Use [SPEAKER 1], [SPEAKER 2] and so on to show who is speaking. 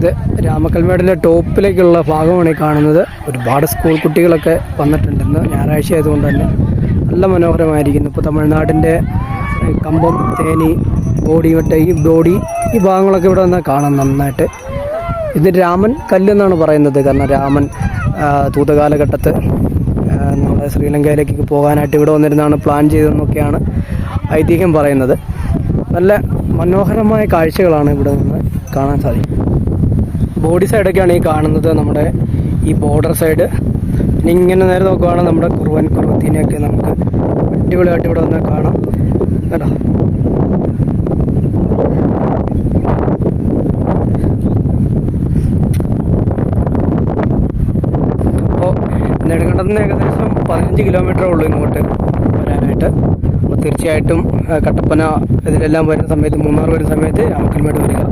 [SPEAKER 1] ഇത് രാമക്കൽമേടിൻ്റെ ടോപ്പിലേക്കുള്ള ഭാഗമാണ് ഈ കാണുന്നത്. ഒരുപാട് സ്കൂൾ കുട്ടികളൊക്കെ വന്നിട്ടുണ്ട്. ഇന്ന് ഞായറാഴ്ച ആയതുകൊണ്ട് തന്നെ നല്ല മനോഹരമായിരിക്കുന്നു. ഇപ്പോൾ തമിഴ്നാടിൻ്റെ കമ്പം, തേനി, ബോഡി ഈ ഭാഗങ്ങളൊക്കെ ഇവിടെ വന്നാൽ കാണാം നന്നായിട്ട്. ഇത് രാമൻ കല്ലെന്നാണ് പറയുന്നത്. കാരണം രാമൻ തൂതകാലഘട്ടത്ത് നമ്മുടെ ശ്രീലങ്കയിലേക്ക് പോകാനായിട്ട് ഇവിടെ വന്നിരുന്നാണ് പ്ലാൻ ചെയ്തതെന്നൊക്കെയാണ് ഐതിഹ്യം പറയുന്നത്. നല്ല മനോഹരമായ കാഴ്ചകളാണ് ഇവിടെ നിന്ന് കാണാൻ സാധിക്കും. ബോഡി സൈഡൊക്കെയാണ് ഈ കാണുന്നത്, നമ്മുടെ ഈ ബോർഡർ സൈഡ്. ഇനി ഇങ്ങനെ നേരെ നോക്കുകയാണെങ്കിൽ നമ്മുടെ കുറുവത്തിനെയൊക്കെ നമുക്ക് അടിപൊളിയായിട്ട് ഇവിടെ വന്നാൽ കാണാം കേട്ടോ. അപ്പോൾ നെടുങ്കണ്ടത്ത് നിന്ന് ഏകദേശം 15 കിലോമീറ്ററേ ഉള്ളൂ ഇങ്ങോട്ട് വരാനായിട്ട്. അപ്പോൾ തീർച്ചയായിട്ടും കട്ടപ്പന ഇതിലെല്ലാം വരുന്ന സമയത്ത്, മൂന്നാർ വരുന്ന സമയത്ത് രാമക്കൽമേട് വരിക.